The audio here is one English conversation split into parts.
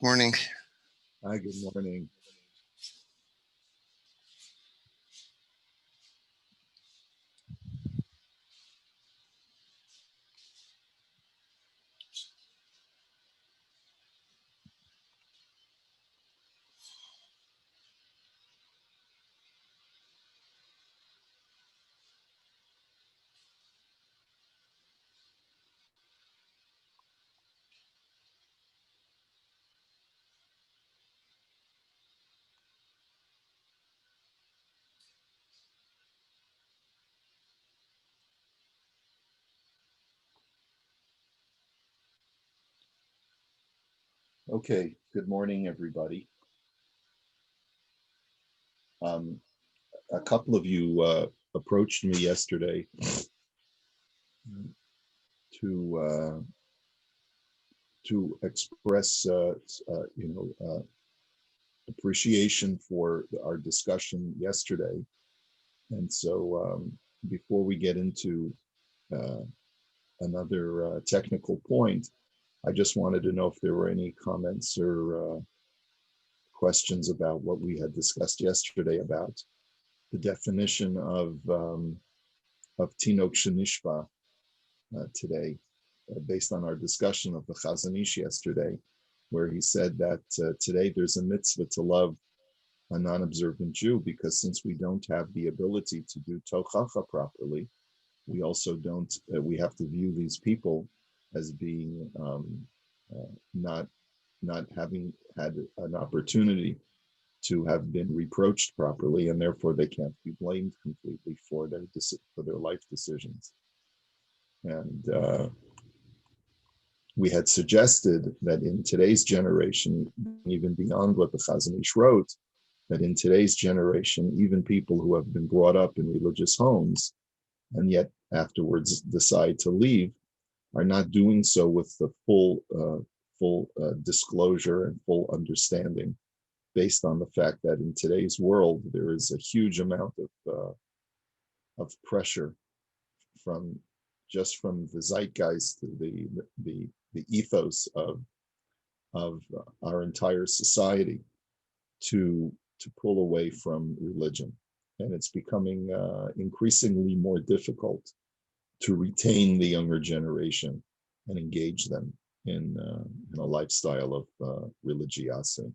Morning. Hi, good morning. Okay, good morning, everybody. A couple of you approached me yesterday to express, appreciation for our discussion yesterday. And so, before we get into another technical point, I just wanted to know if there were any comments or questions about what we had discussed yesterday about the definition of Tinok Shenishba today, based on our discussion of the Chazon Ish yesterday, where he said that today there's a mitzvah to love a non-observant Jew, because since we don't have the ability to do tochacha properly, we also don't, we have to view these people as being not having had an opportunity to have been reproached properly, and therefore they can't be blamed completely for their life decisions. And we had suggested that in today's generation, even beyond what the Chazon Ish wrote, that in today's generation, even people who have been brought up in religious homes and yet afterwards decide to leave are not doing so with the full disclosure and full understanding, based on the fact that in today's world there is a huge amount of pressure from the zeitgeist, the ethos of our entire society to pull away from religion, and it's becoming increasingly more difficult to retain the younger generation and engage them in a lifestyle of religiosity.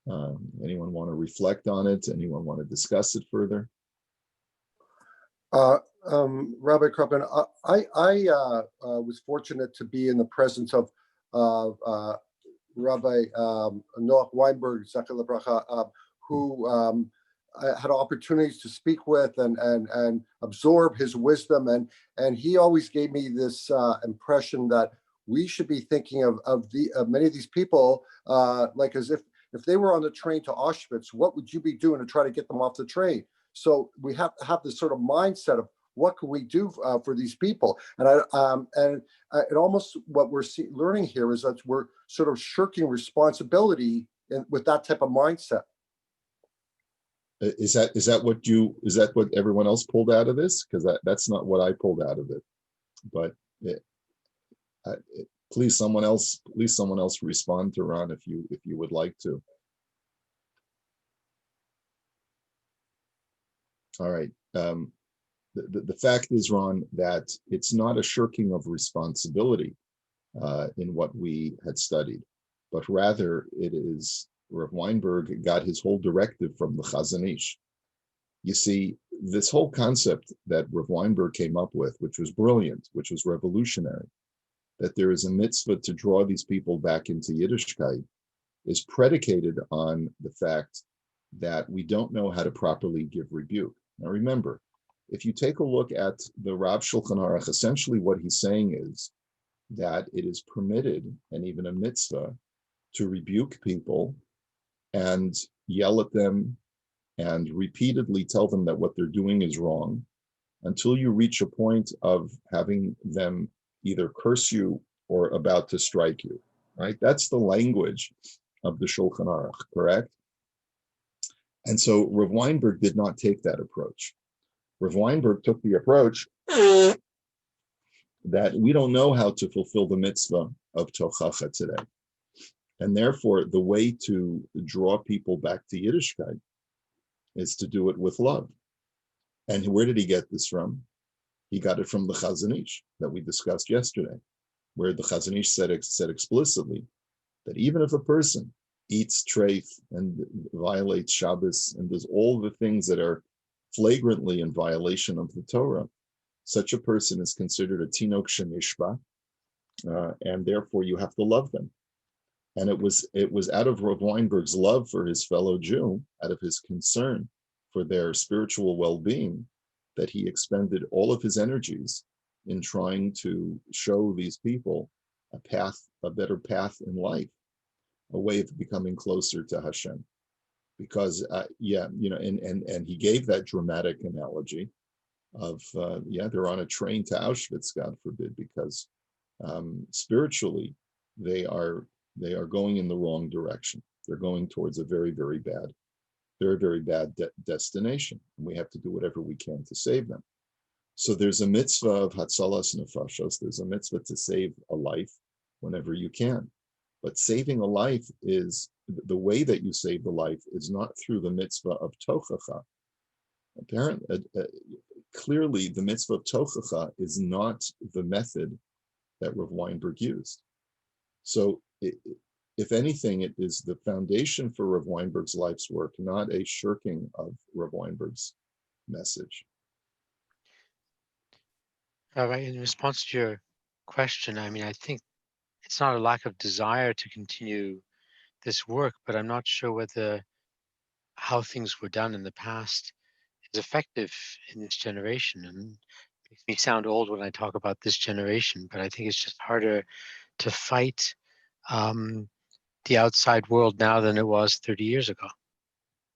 Anyone want to reflect on it? Anyone want to discuss it further? Rabbi Krupin, I was fortunate to be in the presence of Rabbi Noach Weinberg, Zechar Lebracha, who I had opportunities to speak with and absorb his wisdom, and he always gave me this impression that we should be thinking of many of these people like as if they were on the train to Auschwitz, what would you be doing to try to get them off the train? So we have to have this sort of mindset of what can we do for these people, and it almost what we're learning here is that we're sort of shirking responsibility with that type of mindset. Is that what everyone else pulled out of this? Because that's not what I pulled out of it. But please, someone else respond to Ron if you would like to. All right. The fact is, Ron, that it's not a shirking of responsibility in what we had studied, but rather it is Rav Weinberg got his whole directive from the Chazon Ish. You see, this whole concept that Rav Weinberg came up with, which was brilliant, which was revolutionary, that there is a mitzvah to draw these people back into Yiddishkeit, is predicated on the fact that we don't know how to properly give rebuke. Now remember, if you take a look at the Rav Shulchan Aruch, essentially what he's saying is that it is permitted, and even a mitzvah, to rebuke people and yell at them and repeatedly tell them that what they're doing is wrong, until you reach a point of having them either curse you or about to strike you, right? That's the language of the Shulchan Aruch, correct? And so Rav Weinberg did not take that approach. Rav Weinberg took the approach that we don't know how to fulfill the mitzvah of tochacha today. And therefore, the way to draw people back to Yiddishkeit is to do it with love. And where did he get this from? He got it from the Chazon Ish that we discussed yesterday, where the Chazon Ish said explicitly that even if a person eats treif and violates Shabbos and does all the things that are flagrantly in violation of the Torah, such a person is considered a tinok shenishba, and therefore you have to love them. And it was out of Rav Weinberg's love for his fellow Jew, out of his concern for their spiritual well-being, that he expended all of his energies in trying to show these people a better path in life, a way of becoming closer to Hashem. Because and he gave that dramatic analogy of they're on a train to Auschwitz, God forbid, because spiritually they are going in the wrong direction. They're going towards a very, very bad destination. And we have to do whatever we can to save them. So there's a mitzvah of hatzalas nefashos. There's a mitzvah to save a life whenever you can. But saving a life is, the way that you save the life is not through the mitzvah of tochacha. Apparently, clearly the mitzvah of tochacha is not the method that Rav Weinberg used. So if anything, it is the foundation for Rav Weinberg's life's work, not a shirking of Rav Weinberg's message. In response to your question, I think it's not a lack of desire to continue this work, but I'm not sure whether how things were done in the past is effective in this generation. And it makes me sound old when I talk about this generation, but I think it's just harder to fight the outside world now than it was 30 years ago.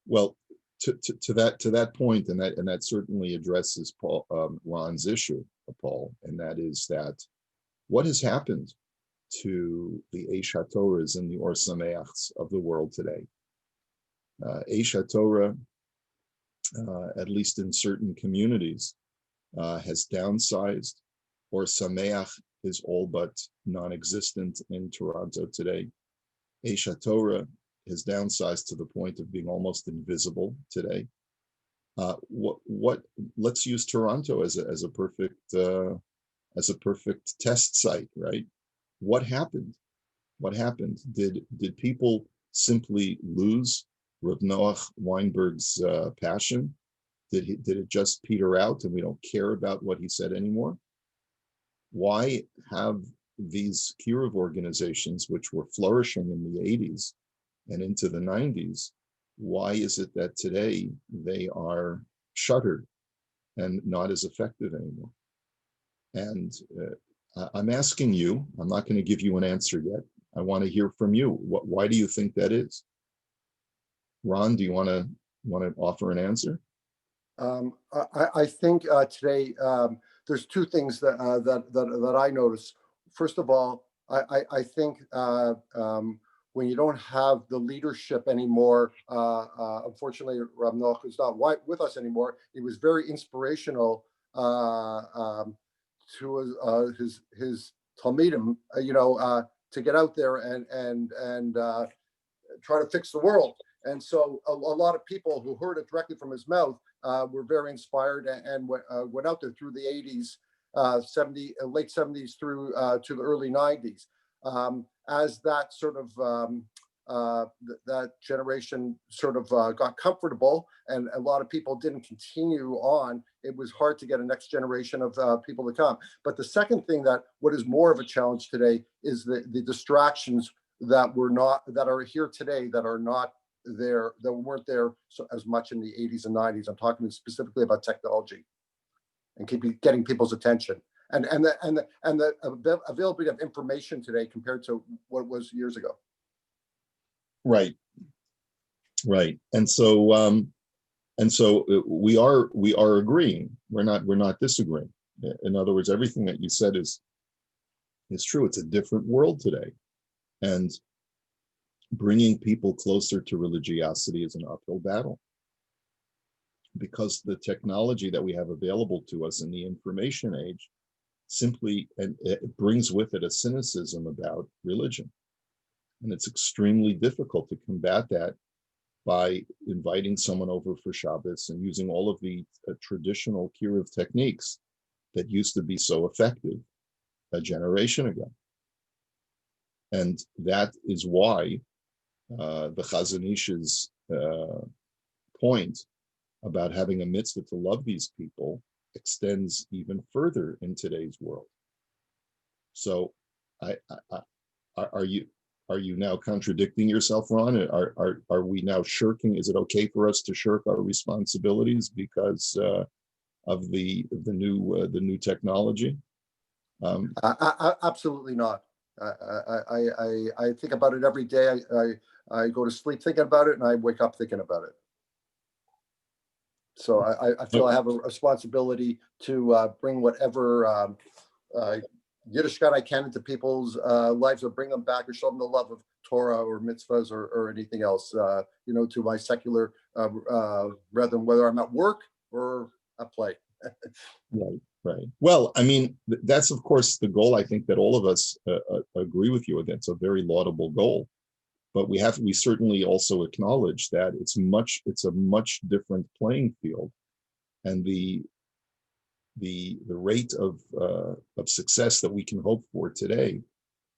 Well, to that point, and that certainly addresses Ron's issue, Paul, and that is that what has happened to the Eish HaTorahs and the Or Sameachs of the world today. Eish HaTorah, at least in certain communities, has downsized. Or Sameach is all but non-existent in Toronto today. Eish HaTorah has downsized to the point of being almost invisible today. Let's use Toronto as a perfect test site, right? What happened? What happened? Did people simply lose Rav Noach Weinberg's passion? Did it just peter out and we don't care about what he said anymore? Why have these kiruv organizations, which were flourishing in the 80s and into the 90s, why is it that today they are shuttered and not as effective anymore? And I'm asking you, I'm not going to give you an answer yet. I want to hear from you. Why do you think that is? Ron, do you want to offer an answer? I think today there's two things that I notice. First of all, I think when you don't have the leadership anymore, unfortunately, Rav Noach is not with us anymore. He was very inspirational to his talmidim, to get out there and try to fix the world. And so a lot of people who heard it directly from his mouth were very inspired and went out there through the 80s, late 70s through to the early 90s. As that sort of that generation sort of got comfortable and a lot of people didn't continue on, it was hard to get a next generation of people to come. But the second thing what is more of a challenge today is the distractions that are here today that are not there, that weren't there as much in the 80s and 90s. I'm talking specifically about technology and getting people's attention and the availability of information today compared to what it was years ago. Right. And so we are agreeing. We're not disagreeing. In other words, everything that you said is true. It's a different world today, and bringing people closer to religiosity is an uphill battle because the technology that we have available to us in the information age simply, and it brings with it a cynicism about religion. And it's extremely difficult to combat that by inviting someone over for Shabbos and using all of the traditional kiruv techniques that used to be so effective a generation ago. And that is why the Chazon Ish's point about having a mitzvah to love these people extends even further in today's world. So, are you now contradicting yourself, Ron? Are we now shirking? Is it okay for us to shirk our responsibilities because of the new technology? Absolutely not. I think about it every day. I go to sleep thinking about it, and I wake up thinking about it. So I feel I have a responsibility to bring whatever Yiddishkeit I can into people's lives, or bring them back, or show them the love of Torah or mitzvahs or anything else, to my secular brethren, whether I'm at work or at play. Right. Well, I mean, that's of course the goal. I think that all of us agree with you with. That's a very laudable goal. But we certainly also acknowledge that it's a much different playing field, and the rate of success that we can hope for today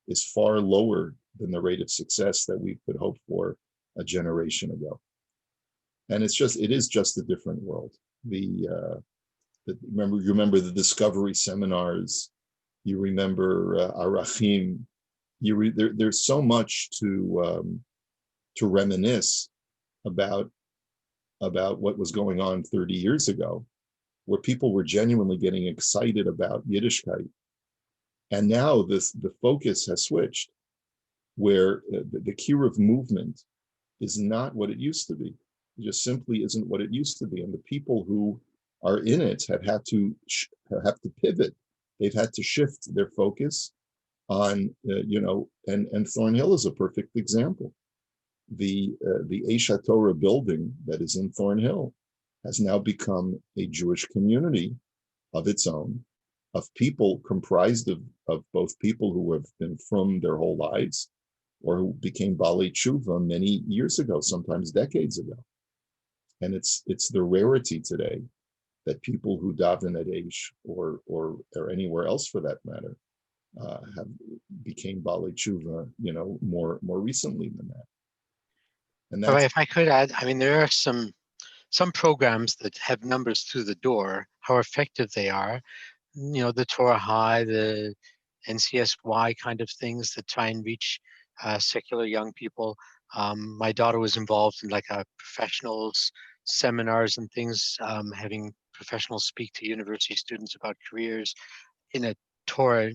is far lower than the rate of success that we could hope for a generation ago. And it is just a different world. You remember the discovery seminars. You remember Arachim. There's so much to reminisce about what was going on 30 years ago, where people were genuinely getting excited about Yiddishkeit. And now the focus has switched, where the kiruv movement is not what it used to be. It just simply isn't what it used to be. And the people who are in it have had to pivot. They've had to shift their focus on, and Thornhill is a perfect example. The Eish HaTorah building that is in Thornhill has now become a Jewish community of its own, of people comprised of both people who have been frum their whole lives, or who became Balei Tshuva many years ago, sometimes decades ago. And it's the rarity today that people who daven at Eish or anywhere else for that matter have became Balei Tshuva, more recently than that. And that's, if I could add, I mean, there are some programs that have numbers through the door. How effective they are, the Torah High, the NCSY kind of things that try and reach secular young people. My daughter was involved in like a professionals seminars and things, having professionals speak to university students about careers in a Torah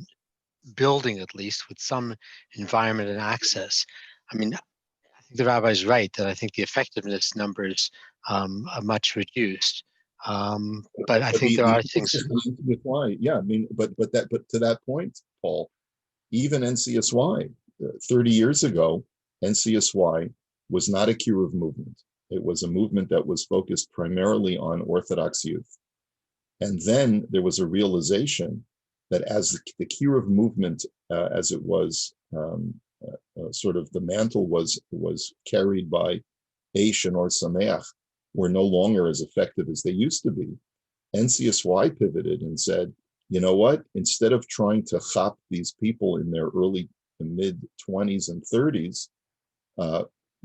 building, at least with some environment and access. I mean, I think the rabbi's right that I think the effectiveness numbers are much reduced. But I think there are things. Yeah, I mean, but to that point, Paul, even NCSY 30 years ago, NCSY was not a kiruv movement. It was a movement that was focused primarily on Orthodox youth. And then there was a realization that as the kiruv movement, as it was sort of the mantle was carried by Eish and Or Sameach, were no longer as effective as they used to be. NCSY pivoted and said, you know what? Instead of trying to chop these people in their early to mid 20s and 30s,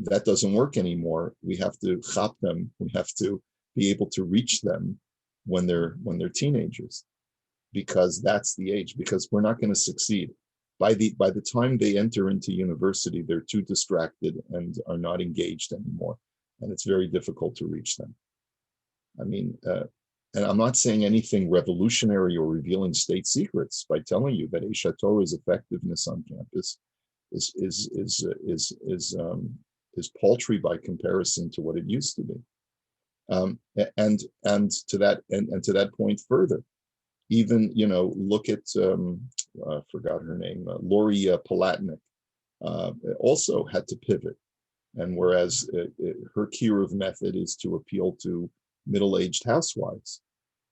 that doesn't work anymore. We have to chop them. We have to be able to reach them when they're teenagers, because that's the age. Because we're not going to succeed. By the time they enter into university, they're too distracted and are not engaged anymore, and it's very difficult to reach them. I mean, and I'm not saying anything revolutionary or revealing state secrets by telling you that Eish HaTorah's effectiveness on campus is paltry by comparison to what it used to be. And to that point further, even look at I forgot her name, Lori Palatnik, also had to pivot. And whereas her kiruv method is to appeal to middle-aged housewives,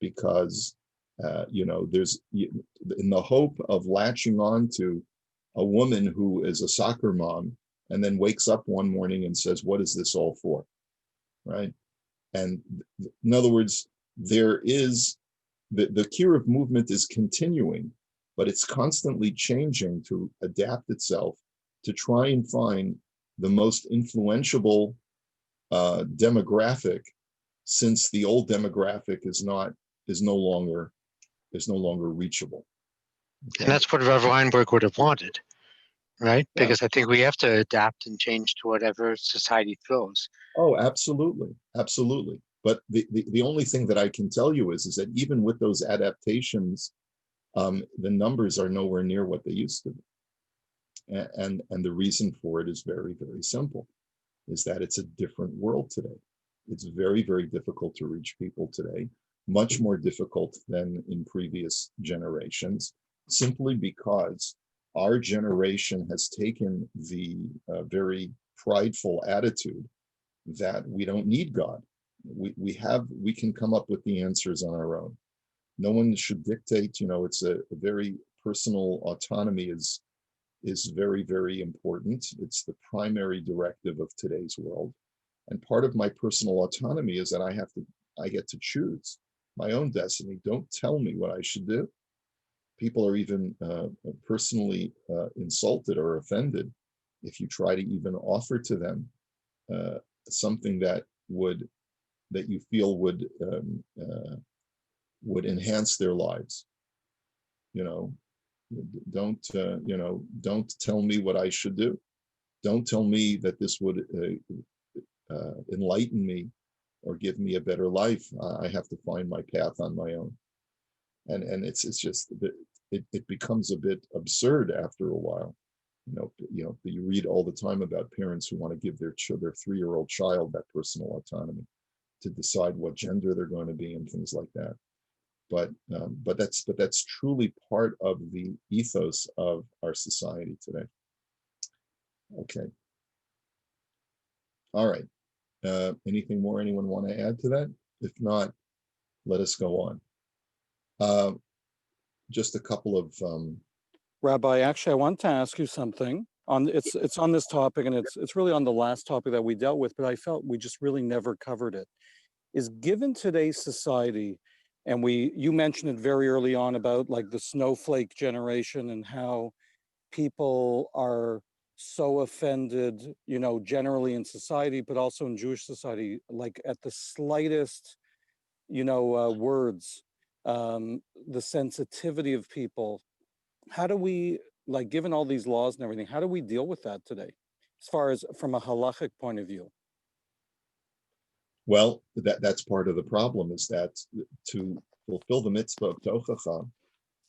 because there's, in the hope of latching on to a woman who is a soccer mom and then wakes up one morning and says, what is this all for? Right? And in other words, there is the Kiruv movement is continuing, but it's constantly changing to adapt itself to try and find the most influential demographic, since the old demographic is no longer reachable. Okay? And that's what Rev Weinberg would have wanted, right? Yeah. Because I think we have to adapt and change to whatever society throws. Oh, absolutely, absolutely. But the only thing that I can tell you is that even with those adaptations, the numbers are nowhere near what they used to be. And the reason for it is very, very simple, is that it's a different world today. It's very, very difficult to reach people today, much more difficult than in previous generations, simply because our generation has taken the very prideful attitude that we don't need God. We can come up with the answers on our own. No one should dictate. It's a very personal autonomy is very, very important. It's the primary directive of today's world. And part of my personal autonomy is that I get to choose my own destiny. Don't tell me what I should do. People are even personally insulted or offended if you try to even offer to them something that you feel would enhance their lives. Don't tell me what I should do. Don't tell me that this would enlighten me or give me a better life. I have to find my path on my own. And it's just it becomes a bit absurd after a while. You read all the time about parents who want to give their 3-year-old child that personal autonomy to decide what gender they're going to be and things like that. But that's truly part of the ethos of our society today. Okay. All right. Anything more anyone want to add to that? If not, let us go on. Just a couple of Rabbi, actually, I want to ask you something. It's on this topic, and it's really on the last topic that we dealt with, but I felt we just really never covered it. Is given today's society, and you mentioned it very early on about like the snowflake generation and how people are so offended, generally in society, but also in Jewish society, like at the slightest, words, the sensitivity of people. How do we, like, given all these laws and everything, how do we deal with that today, as far as from a halachic point of view? Well, that's part of the problem, is that to fulfill the mitzvah of tochacha,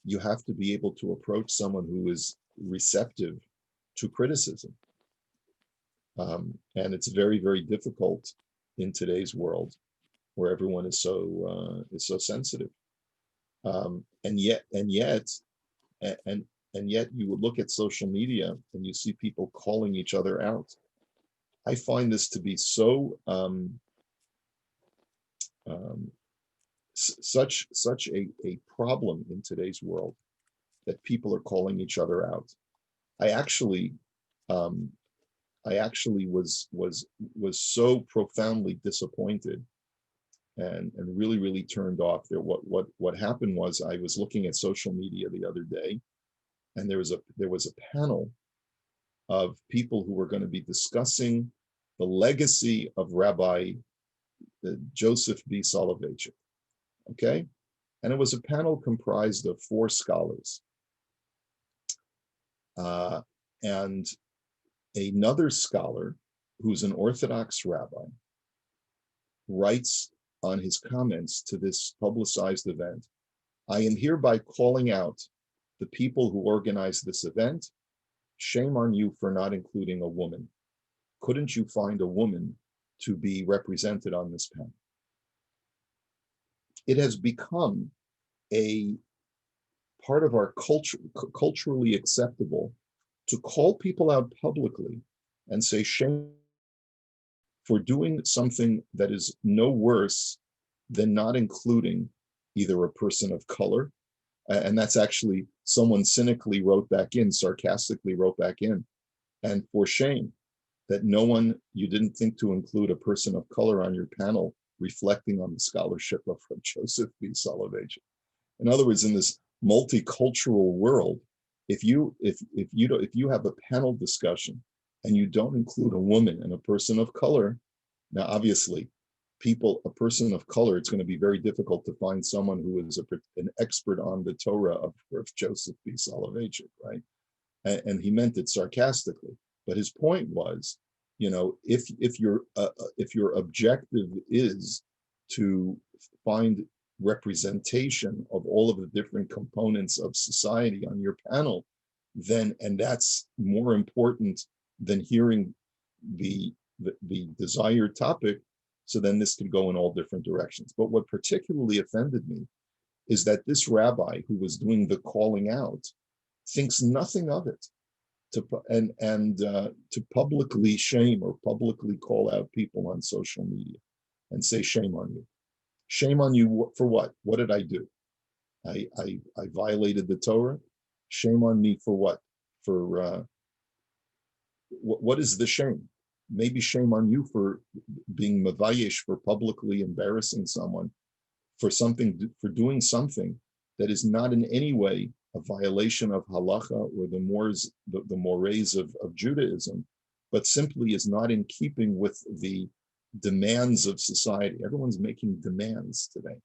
you have to be able to approach someone who is receptive to criticism. And it's very, very difficult in today's world where everyone is so sensitive. And yet you would look at social media and you see people calling each other out. I find this to be so such a problem in today's world, that people are calling each other out. I actually was so profoundly disappointed and really, really turned off there. What happened was, I was looking at social media the other day, and there was a panel of people who were going to be discussing the legacy of Rabbi Joseph B. Soloveitchik. Okay, and it was a panel comprised of 4 scholars, and another scholar who's an Orthodox rabbi writes on his comments to this publicized event, "I am hereby calling out the people who organized this event. Shame on you for not including a woman. Couldn't you find a woman to be represented on this panel?" It has become a part of our culture, culturally acceptable, to call people out publicly and say shame for doing something that is no worse than not including either a person of color, and that's actually someone cynically wrote back in, sarcastically wrote back in, and for shame, that you didn't think to include a person of color on your panel reflecting on the scholarship of Joseph B. Soloveitchik. In other words, in this multicultural world, if you have a panel discussion and you don't include a woman and a person of color, now obviously a person of color, it's going to be very difficult to find someone who is an expert on the Torah of Joseph B. Soloveitchik, right? And he meant it sarcastically, but his point was, if your objective is to find representation of all of the different components of society on your panel, and that's more important than hearing the desired topic, so then this could go in all different directions. But what particularly offended me is that this rabbi who was doing the calling out thinks nothing of it to publicly shame or publicly call out people on social media and say, shame on you. Shame on you for what? What did I do? I violated the Torah. Shame on me for what? For what is the shame? Maybe shame on you for being mavayesh, for publicly embarrassing someone for doing something that is not in any way a violation of halacha or the mores of Judaism, but simply is not in keeping with the demands of society. Everyone's making demands today.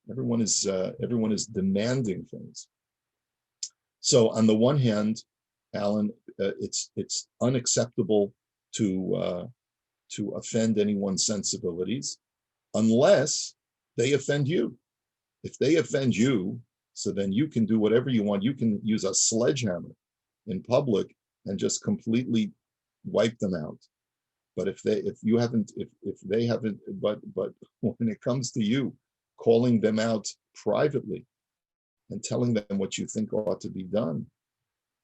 Everyone is demanding things. So on the one hand, Alan, it's unacceptable to offend anyone's sensibilities unless they offend you. If they offend you, so then you can do whatever you want. You can use a sledgehammer in public and just completely wipe them out. But if they haven't, but when it comes to you, calling them out privately and telling them what you think ought to be done,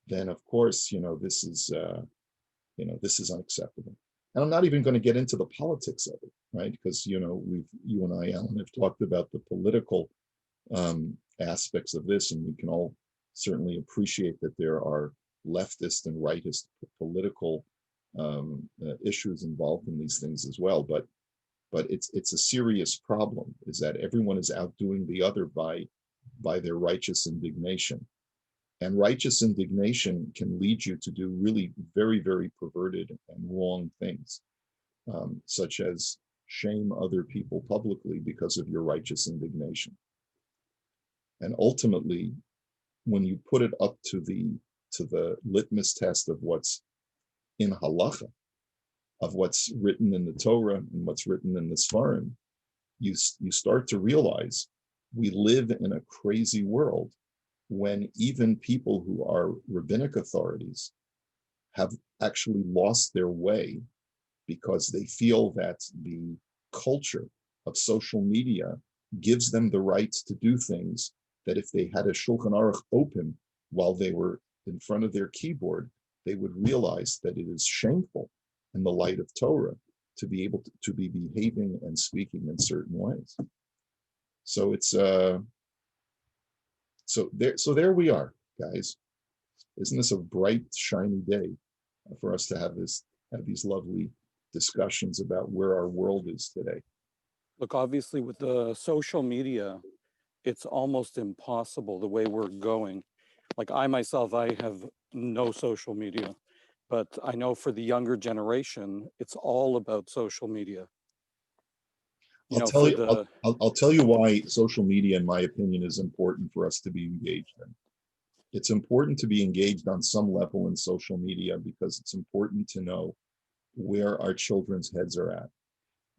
then of course, this is unacceptable. And I'm not even going to get into the politics of it, right? Because you and I, Alan, have talked about the political aspects of this, and we can all certainly appreciate that there are leftist and rightist political issues involved in these things as well. But it's a serious problem, is that everyone is outdoing the other by their righteous indignation. And righteous indignation can lead you to do really very, very perverted and wrong things, such as shame other people publicly because of your righteous indignation. And ultimately, when you put it up to the litmus test of what's in halacha, of what's written in the Torah and what's written in the Sfarim, you start to realize we live in a crazy world when even people who are rabbinic authorities have actually lost their way because they feel that the culture of social media gives them the right to do things that if they had a Shulchan Aruch open while they were in front of their keyboard, they would realize that it is shameful in the light of Torah to be able to be behaving and speaking in certain ways. So it's so there we are, guys. Isn't this a bright, shiny day for us to have these lovely discussions about where our world is today? Look, obviously with the social media, it's almost impossible the way we're going. Like I myself, I have no social media, but I know for the younger generation, it's all about social media. I'll tell you why social media, in my opinion, is important for us to be engaged in. It's important to be engaged on some level in social media because it's important to know where our children's heads are at.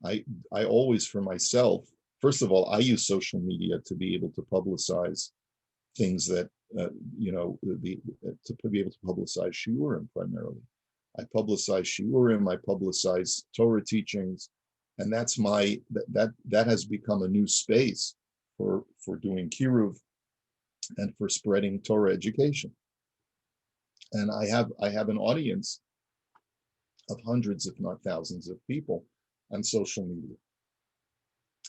I always, for myself, first of all, I use social media to be able to publicize things that, to be able to publicize shiurim primarily. I publicize shiurim, I publicize Torah teachings, and that's that has become a new space for doing kiruv and for spreading Torah education. And I have an audience of hundreds, if not thousands, of people on social media.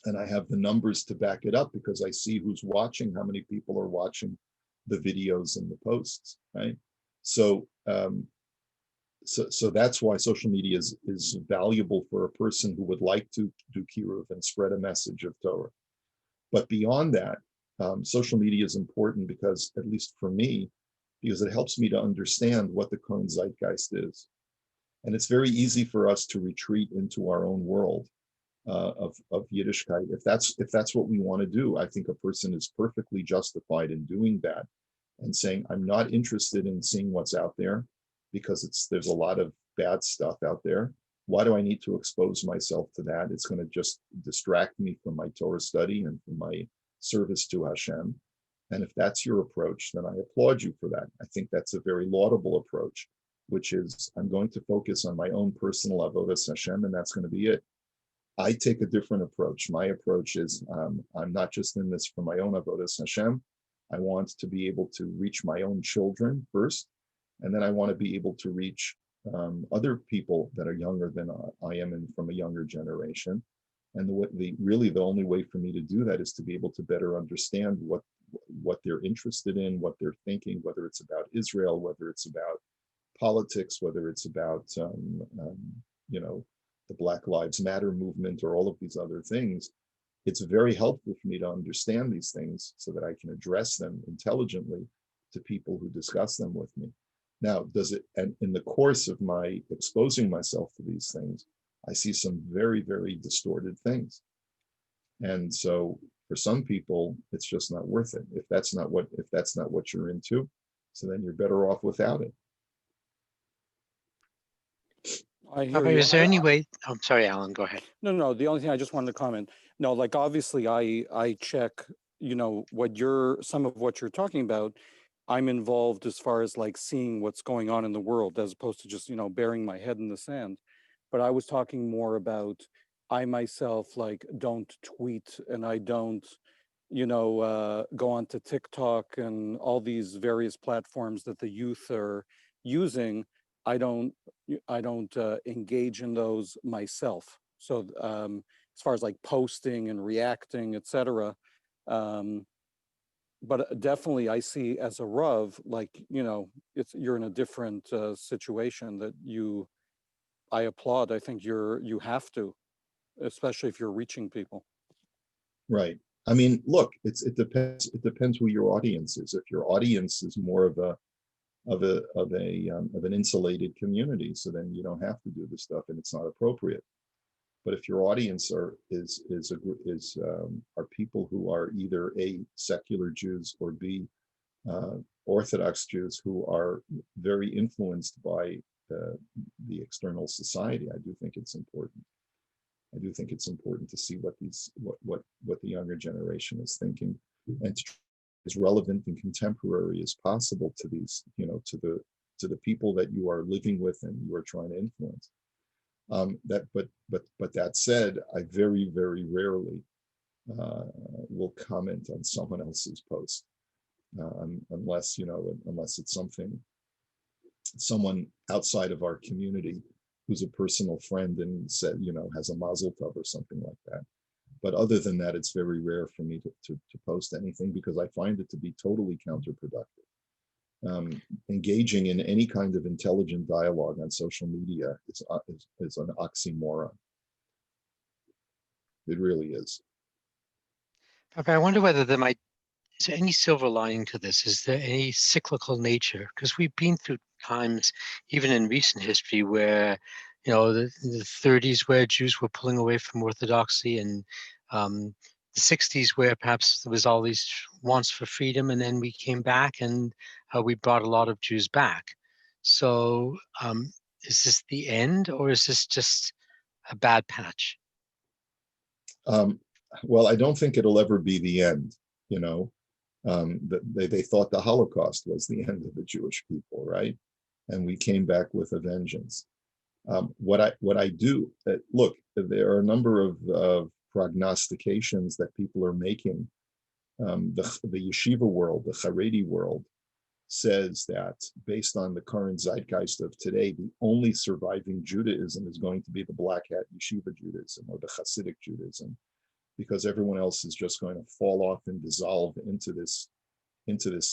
And I have the numbers to back it up because I see who's watching, how many people are watching the videos and the posts, right? So so that's why social media is valuable for a person who would like to do kiruv and spread a message of Torah. But beyond that, social media is important because, at least for me, because it helps me to understand what the current zeitgeist is. And it's very easy for us to retreat into our own world of Yiddishkeit. If that's what we want to do, I think a person is perfectly justified in doing that and saying, I'm not interested in seeing what's out there because there's a lot of bad stuff out there. Why do I need to expose myself to that? It's going to just distract me from my Torah study and from my service to Hashem. And if that's your approach, then I applaud you for that. I think that's a very laudable approach, which is I'm going to focus on my own personal avodas Hashem, and that's going to be it. I take a different approach. My approach is I'm not just in this for my own avodas Hashem. I want to be able to reach my own children first, and then I want to be able to reach other people that are younger than I am and from a younger generation. And really the only way for me to do that is to be able to better understand what they're interested in, what they're thinking, whether it's about Israel, whether it's about politics, whether it's about the Black Lives Matter movement or all of these other things. It's very helpful for me to understand these things so that I can address them intelligently to people who discuss them with me. Now, and in the course of my exposing myself to these things, I see some very, very distorted things. And so for some people, it's just not worth it. If that's not what you're into, so then you're better off without it. I hear Rabbi, you. is there any way? I'm sorry, Alan, go ahead. No. The only thing I just wanted to comment. No, like obviously I check, some of what you're talking about. I'm involved as far as like seeing what's going on in the world as opposed to just, burying my head in the sand. But I was talking more about I myself like don't tweet and I don't, go onto TikTok and all these various platforms that the youth are using. I don't engage in those myself. So as far as like posting and reacting, etc. But definitely I see as a Rav, like, you're in a different situation that I applaud. I think you have to, especially if you're reaching people. Right. I mean, look, it depends who your audience is. If your audience is more of an insulated community, so then you don't have to do this stuff and it's not appropriate. But if your audience are people who are either A, secular Jews, or B, Orthodox Jews who are very influenced by the external society, I do think it's important. I do think it's important to see what the younger generation is thinking, and to as relevant and contemporary as possible to these, to the people that you are living with and you are trying to influence. But that said, I very, very rarely will comment on someone else's post, unless it's someone outside of our community who's a personal friend and said, has a mazel tov or something like that. But other than that, it's very rare for me to post anything because I find it to be totally counterproductive. Engaging in any kind of intelligent dialogue on social media is an oxymoron. It really is. Rabbi, I wonder whether is there any silver lining to this? Is there any cyclical nature? Because we've been through times, even in recent history, where, the 30s where Jews were pulling away from Orthodoxy, and the 60s where perhaps there was all these wants for freedom, and then we came back and we brought a lot of Jews back. So is this the end, or is this just a bad patch? Well, I don't think it'll ever be the end, they thought the Holocaust was the end of the Jewish people, right? And we came back with a vengeance. What I do, look, there are a number of prognostications that people are making. The yeshiva world, the Haredi world, says that based on the current zeitgeist of today, the only surviving Judaism is going to be the black hat yeshiva Judaism or the Hasidic Judaism, because everyone else is just going to fall off and dissolve into this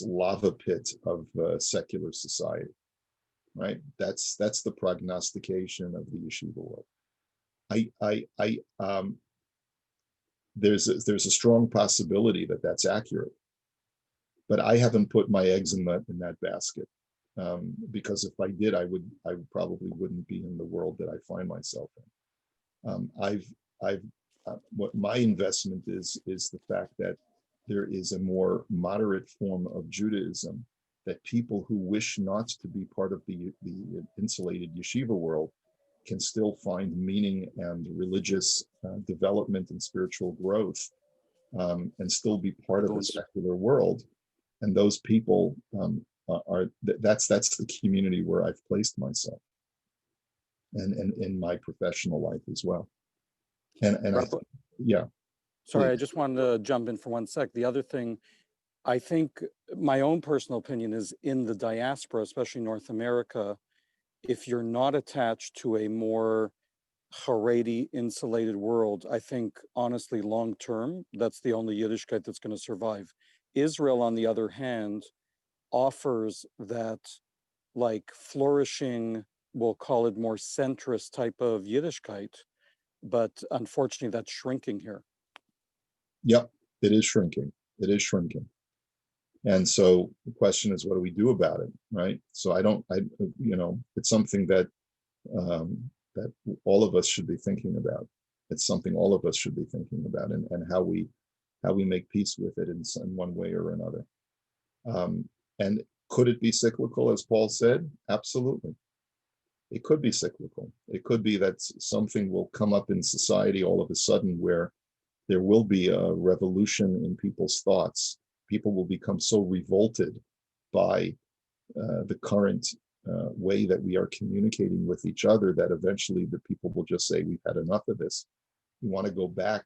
lava pit of secular society. right? That's the prognostication of the yeshiva world. There's a strong possibility that that's accurate, but I haven't put my eggs in that basket, because if I did, I probably wouldn't be in the world that I find myself in. What my investment is the fact that there is a more moderate form of Judaism that people who wish not to be part of the insulated yeshiva world can still find meaning and religious development and spiritual growth, and still be part of the secular world. And those people that's the community where I've placed myself, and in my professional life as well. And I think, yeah. Sorry, Please. I just wanted to jump in for 1 sec. The other thing, I think my own personal opinion is in the diaspora, especially North America, if you're not attached to a more Haredi insulated world, I think honestly, long term, that's the only Yiddishkeit that's going to survive. Israel, on the other hand, offers that like flourishing, we'll call it more centrist type of Yiddishkeit, but unfortunately that's shrinking here. Yep, it is shrinking. It is shrinking. And so the question is, what do we do about it, right? So it's something that that all of us should be thinking about. It's something all of us should be thinking about, and how we make peace with it in one way or another. And could it be cyclical, as Paul said? Absolutely. It could be cyclical. It could be that something will come up in society all of a sudden where there will be a revolution in people's thoughts. People will become so revolted by the current way that we are communicating with each other that eventually the people will just say, we've had enough of this. We want to go back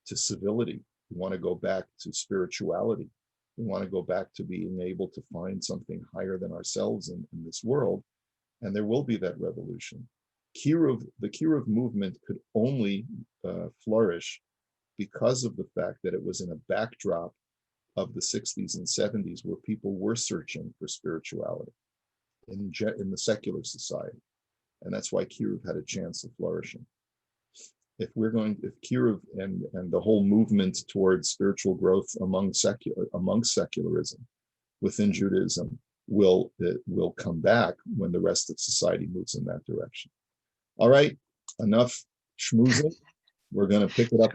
to civility. We want to go back to spirituality. We want to go back to being able to find something higher than ourselves in this world. And there will be that revolution. The Kiruv movement could only flourish because of the fact that it was in a backdrop of the 60s and 70s where people were searching for spirituality in the secular society. And that's why Kiruv had a chance of flourishing. If Kiruv and the whole movement towards spiritual growth among secularism within Judaism will come back when the rest of society moves in that direction. All right, enough schmoozing. We're going to pick it up.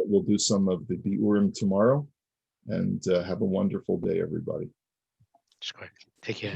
We'll do some of the Biurim tomorrow, and have a wonderful day, everybody. Take care.